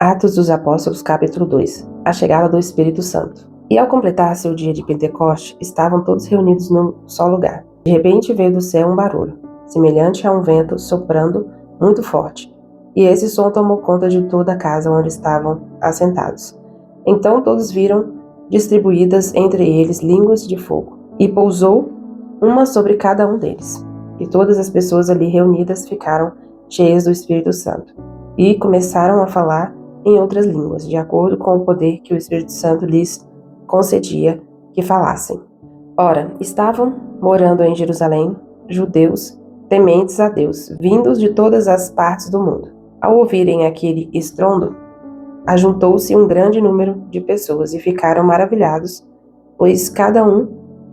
Atos dos Apóstolos, capítulo 2. A chegada do Espírito Santo. E ao completar-se o dia de Pentecoste, estavam todos reunidos num só lugar. De repente veio do céu um barulho, semelhante a um vento soprando muito forte, e esse som tomou conta de toda a casa onde estavam assentados. Então todos viram distribuídas entre eles línguas de fogo, e pousou uma sobre cada um deles. E todas as pessoas ali reunidas ficaram cheias do Espírito Santo, e começaram a falar em outras línguas, de acordo com o poder que o Espírito Santo lhes concedia que falassem. Ora, estavam morando em Jerusalém judeus tementes a Deus, vindos de todas as partes do mundo. Ao ouvirem aquele estrondo, ajuntou-se um grande número de pessoas e ficaram maravilhados, pois cada um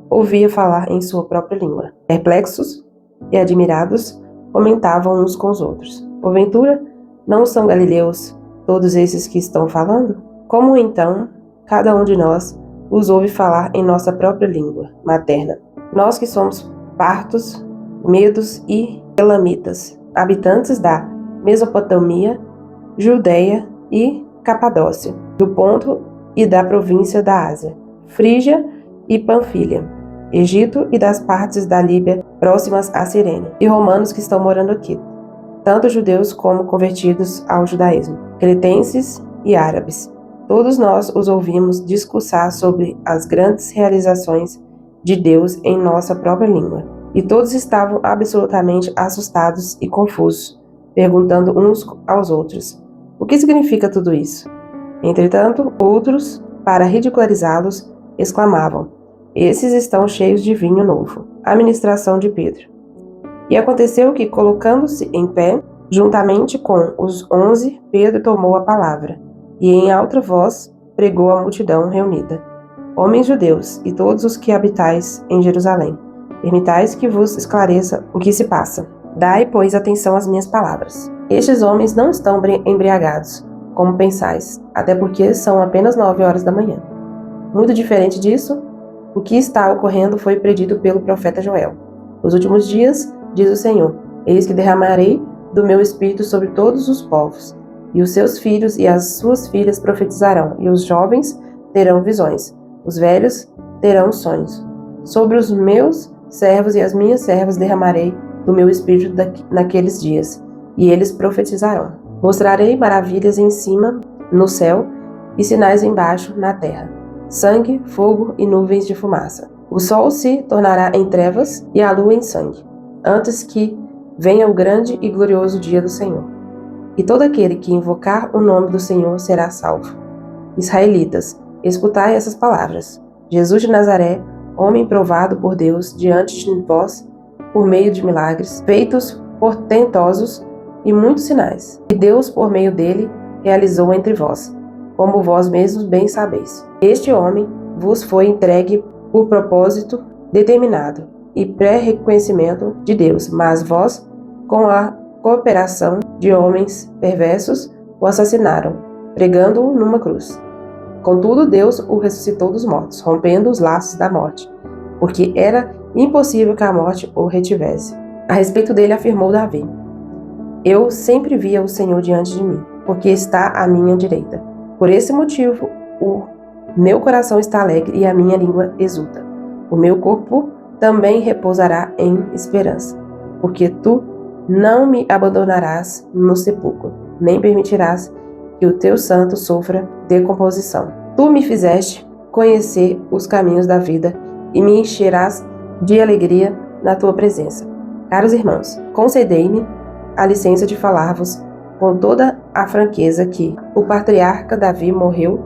ouvia falar em sua própria língua. Perplexos e admirados, comentavam uns com os outros: porventura, não são galileus todos esses que estão falando? Como então cada um de nós os ouve falar em nossa própria língua materna? Nós que somos partos, medos e elamitas, habitantes da Mesopotâmia, Judeia e Capadócia, do Ponto e da província da Ásia, Frígia e Panfilha, Egito e das partes da Líbia próximas a Cirene, e romanos que estão morando aqui, tanto judeus como convertidos ao judaísmo, cretenses e árabes. Todos nós os ouvimos discursar sobre as grandes realizações de Deus em nossa própria língua. E todos estavam absolutamente assustados e confusos, perguntando uns aos outros: o que significa tudo isso? Entretanto, outros, para ridicularizá-los, exclamavam: esses estão cheios de vinho novo. A ministração de Pedro. E aconteceu que, colocando-se em pé, juntamente com os 11, Pedro tomou a palavra, e em alta voz pregou à multidão reunida: homens judeus e todos os que habitais em Jerusalém, permitais que vos esclareça o que se passa. Dai, pois, atenção às minhas palavras. Estes homens não estão embriagados, como pensais, até porque são apenas 9 horas da manhã. Muito diferente disso, o que está ocorrendo foi predito pelo profeta Joel. Nos últimos dias, diz o Senhor, eis que derramarei do meu espírito sobre todos os povos, e os seus filhos e as suas filhas profetizarão, e os jovens terão visões, os velhos terão sonhos. Sobre os meus servos e as minhas servas derramarei do meu espírito naqueles dias, e eles profetizarão. Mostrarei maravilhas em cima, no céu, e sinais embaixo, na terra: sangue, fogo e nuvens de fumaça. O sol se tornará em trevas e a lua em sangue, antes que venha o grande e glorioso dia do Senhor. E todo aquele que invocar o nome do Senhor será salvo. Israelitas, escutai essas palavras: Jesus de Nazaré, homem provado por Deus diante de vós, por meio de milagres, feitos portentosos e muitos sinais, que Deus, por meio dele, realizou entre vós, como vós mesmos bem sabeis. Este homem vos foi entregue por propósito determinado e pré-reconhecimento de Deus, mas vós, com a cooperação de homens perversos, o assassinaram, pregando-o numa cruz. Contudo, Deus o ressuscitou dos mortos, rompendo os laços da morte, porque era impossível que a morte o retivesse. A respeito dele afirmou Davi: eu sempre via o Senhor diante de mim, porque está à minha direita. Por esse motivo, o meu coração está alegre e a minha língua exulta. O meu corpo também repousará em esperança, porque tu não me abandonarás no sepulcro, nem permitirás que o teu santo sofra decomposição. Tu me fizeste conhecer os caminhos da vida e me encherás de alegria na tua presença. Caros irmãos, concedei-me a licença de falar-vos com toda a franqueza que o patriarca Davi morreu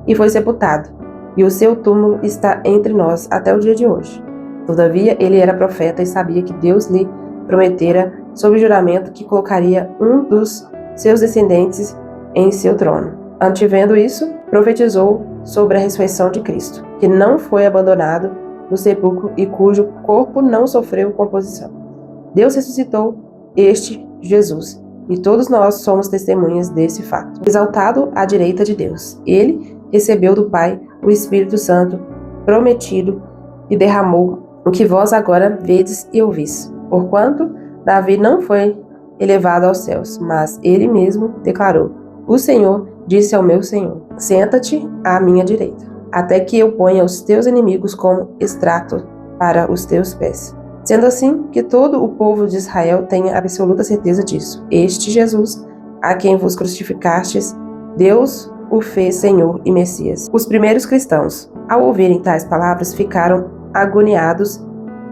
e foi sepultado, e o seu túmulo está entre nós até o dia de hoje. Todavia, ele era profeta e sabia que Deus lhe prometera, sob juramento, que colocaria um dos seus descendentes em seu trono. Antevendo isso, profetizou sobre a ressurreição de Cristo, que não foi abandonado no sepulcro e cujo corpo não sofreu composição. Deus ressuscitou este Jesus, e todos nós somos testemunhas desse fato. Exaltado à direita de Deus, ele recebeu do Pai o Espírito Santo prometido e derramou o que vós agora vedes e ouvis. Porquanto Davi não foi elevado aos céus, mas ele mesmo declarou: O Senhor disse ao meu Senhor: senta-te à minha direita, até que eu ponha os teus inimigos como estrato para os teus pés. Sendo assim, que todo o povo de Israel tenha absoluta certeza disso. Este Jesus, a quem vos crucificastes, Deus o fez Senhor e Messias. Os primeiros cristãos, ao ouvirem tais palavras, ficaram agoniados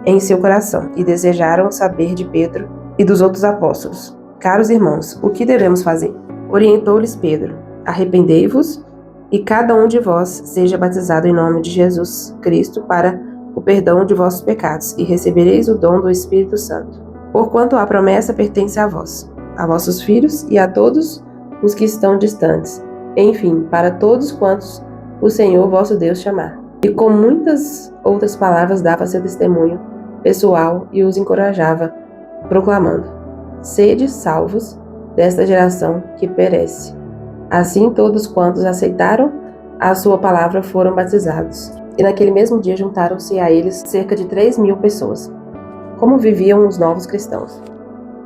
em seu coração e desejaram saber de Pedro e dos outros apóstolos. Caros irmãos, o que devemos fazer? Orientou-lhes Pedro: arrependei-vos e cada um de vós seja batizado em nome de Jesus Cristo para o perdão de vossos pecados, e recebereis o dom do Espírito Santo. Porquanto a promessa pertence a vós, a vossos filhos e a todos os que estão distantes, enfim, para todos quantos o Senhor vosso Deus chamar. E com muitas outras palavras dava seu testemunho pessoal e os encorajava, proclamando: sede salvos desta geração que perece. Assim todos quantos aceitaram a sua palavra foram batizados. E naquele mesmo dia juntaram-se a eles cerca de 3.000 pessoas. Como viviam os novos cristãos?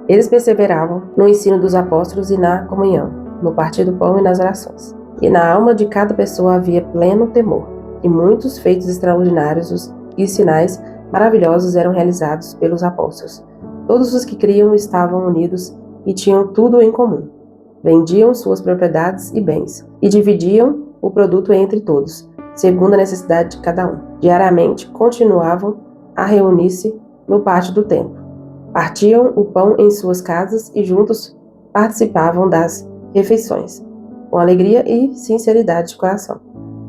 Eles perseveravam no ensino dos apóstolos e na comunhão, no partir do pão e nas orações. E na alma de cada pessoa havia pleno temor. E muitos feitos extraordinários e sinais maravilhosos eram realizados pelos apóstolos. Todos os que criam estavam unidos e tinham tudo em comum. Vendiam suas propriedades e bens, e dividiam o produto entre todos, segundo a necessidade de cada um. Diariamente continuavam a reunir-se no pátio do templo. Partiam o pão em suas casas e juntos participavam das refeições, com alegria e sinceridade de coração,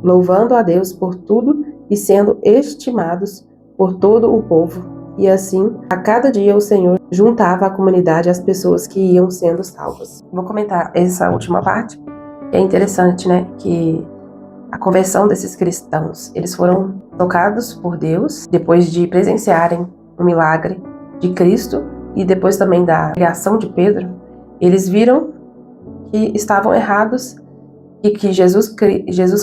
louvando a Deus por tudo e sendo estimados por todo o povo. E assim, a cada dia o Senhor juntava à comunidade as pessoas que iam sendo salvas. Vou comentar essa última parte. É interessante, né, que a conversão desses cristãos, eles foram tocados por Deus depois de presenciarem o milagre de Cristo e depois também da pregação de Pedro. Eles viram que estavam errados e que Jesus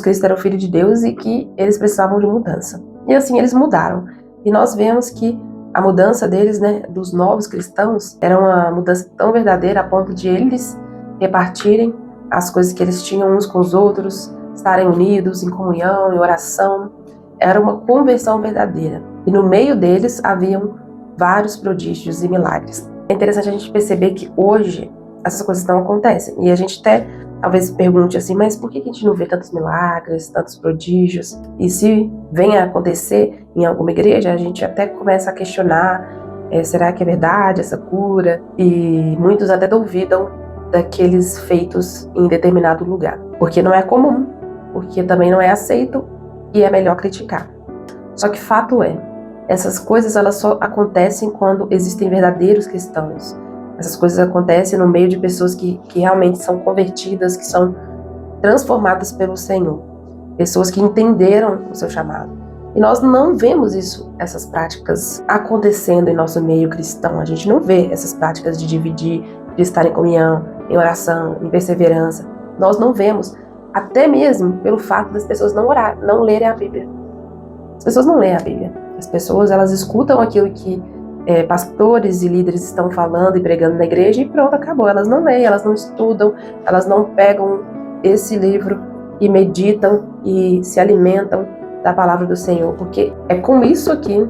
Cristo era o Filho de Deus e que eles precisavam de mudança. E assim eles mudaram. E nós vemos que a mudança deles, né, dos novos cristãos, era uma mudança tão verdadeira a ponto de eles repartirem as coisas que eles tinham uns com os outros, estarem unidos em comunhão, em oração. Era uma conversão verdadeira. E no meio deles haviam vários prodígios e milagres. É interessante a gente perceber que hoje essas coisas não acontecem. E a gente até talvez pergunte assim, mas por que a gente não vê tantos milagres, tantos prodígios? E se vem a acontecer em alguma igreja, a gente até começa a questionar, será que é verdade essa cura? E muitos até duvidam daqueles feitos em determinado lugar. Porque não é comum, porque também não é aceito e é melhor criticar. Só que fato é, essas coisas elas só acontecem quando existem verdadeiros cristãos. Essas coisas acontecem no meio de pessoas que realmente são convertidas, que são transformadas pelo Senhor. Pessoas que entenderam o seu chamado. E nós não vemos essas práticas acontecendo em nosso meio cristão. A gente não vê essas práticas de dividir, de estar em comunhão, em oração, em perseverança. Nós não vemos, até mesmo pelo fato das pessoas não lerem a Bíblia. As pessoas não leem a Bíblia. As pessoas, elas escutam aquilo que pastores e líderes estão falando e pregando na igreja e pronto, acabou. Elas não leem, elas não estudam, elas não pegam esse livro e meditam e se alimentam da palavra do Senhor, porque é com isso aqui,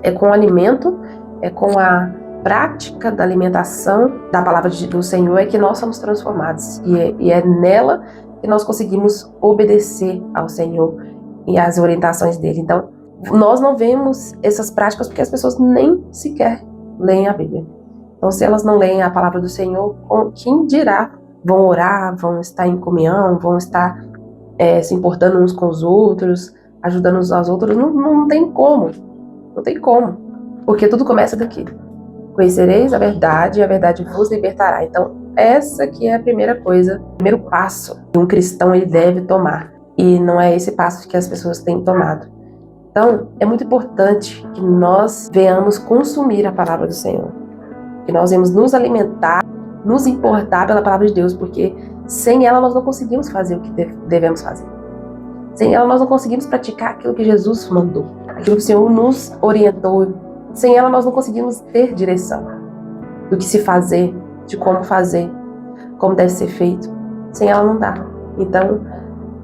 é com o alimento, é com a prática da alimentação da palavra do Senhor é que nós somos transformados e é nela que nós conseguimos obedecer ao Senhor e às orientações dele. Então, nós não vemos essas práticas porque as pessoas nem sequer leem a Bíblia. Então, se elas não leem a palavra do Senhor, quem dirá? Vão orar, vão estar em comunhão, vão estar se importando uns com os outros, ajudando uns aos outros. Não tem como. Não tem como. Porque tudo começa daqui. Conhecereis a verdade e a verdade vos libertará. Então, essa aqui é a primeira coisa, o primeiro passo que um cristão ele deve tomar. E não é esse passo que as pessoas têm tomado. Então, é muito importante que nós venhamos consumir a palavra do Senhor. Que nós venhamos nos alimentar, nos importar pela palavra de Deus, porque sem ela nós não conseguimos fazer o que devemos fazer. Sem ela nós não conseguimos praticar aquilo que Jesus mandou, aquilo que o Senhor nos orientou. Sem ela nós não conseguimos ter direção do que se fazer, de como fazer, como deve ser feito. sem ela não dá. Então,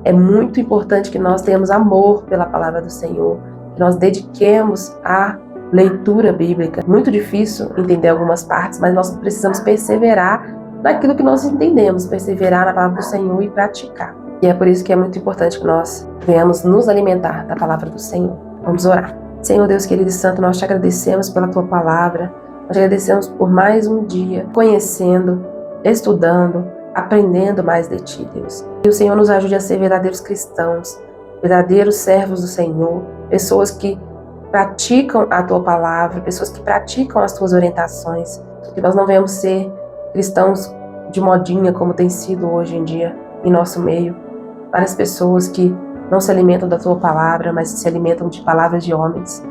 é muito importante que nós tenhamos amor pela palavra do Senhor, que nós dediquemos a leitura bíblica. Muito difícil entender algumas partes, mas nós precisamos perseverar naquilo que nós entendemos, perseverar na palavra do Senhor e praticar. E é por isso que é muito importante que nós venhamos nos alimentar da palavra do Senhor. Vamos orar. Senhor Deus querido e santo, nós te agradecemos pela tua palavra, nós te agradecemos por mais um dia conhecendo, estudando, aprendendo mais de ti, Deus. Que o Senhor nos ajude a ser verdadeiros cristãos, verdadeiros servos do Senhor, pessoas que praticam a tua palavra, pessoas que praticam as tuas orientações, que nós não venhamos ser cristãos de modinha como tem sido hoje em dia em nosso meio. Várias pessoas que não se alimentam da tua palavra, mas se alimentam de palavras de homens.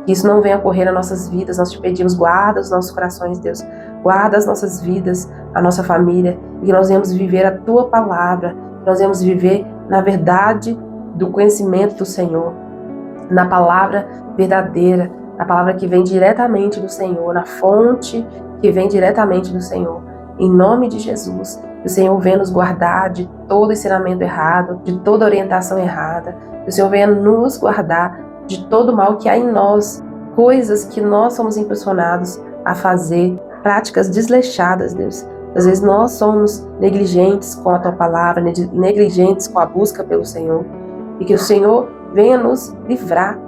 Que isso não venha ocorrer nas nossas vidas. Nós te pedimos, guarda os nossos corações, Deus. Guarda as nossas vidas, a nossa família, e que nós venhamos viver a tua palavra, que nós venhamos viver na verdade do conhecimento do Senhor, na palavra verdadeira, na palavra que vem diretamente do Senhor, na fonte que vem diretamente do Senhor. Em nome de Jesus, que o Senhor venha nos guardar de todo ensinamento errado, de toda orientação errada, que o Senhor venha nos guardar de todo mal que há em nós, coisas que nós somos impulsionados a fazer, práticas desleixadas, Deus. Às vezes nós somos negligentes com a tua palavra, negligentes com a busca pelo Senhor, e que o Senhor venha nos livrar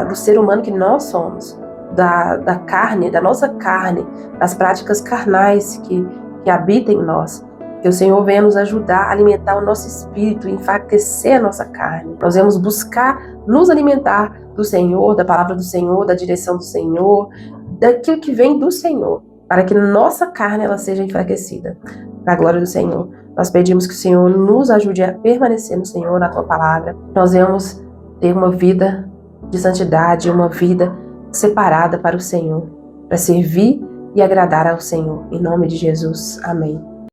do ser humano que nós somos, da carne, da nossa carne, das práticas carnais que habitam em nós. Que o Senhor venha nos ajudar a alimentar o nosso espírito, enfraquecer a nossa carne. Nós vamos buscar nos alimentar do Senhor, da palavra do Senhor, da direção do Senhor, daquilo que vem do Senhor, para que nossa carne ela seja enfraquecida. Para a glória do Senhor, nós pedimos que o Senhor nos ajude a permanecer no Senhor, na tua palavra. Nós vamos ter uma vida de santidade, uma vida separada para o Senhor, para servir e agradar ao Senhor. Em nome de Jesus. Amém.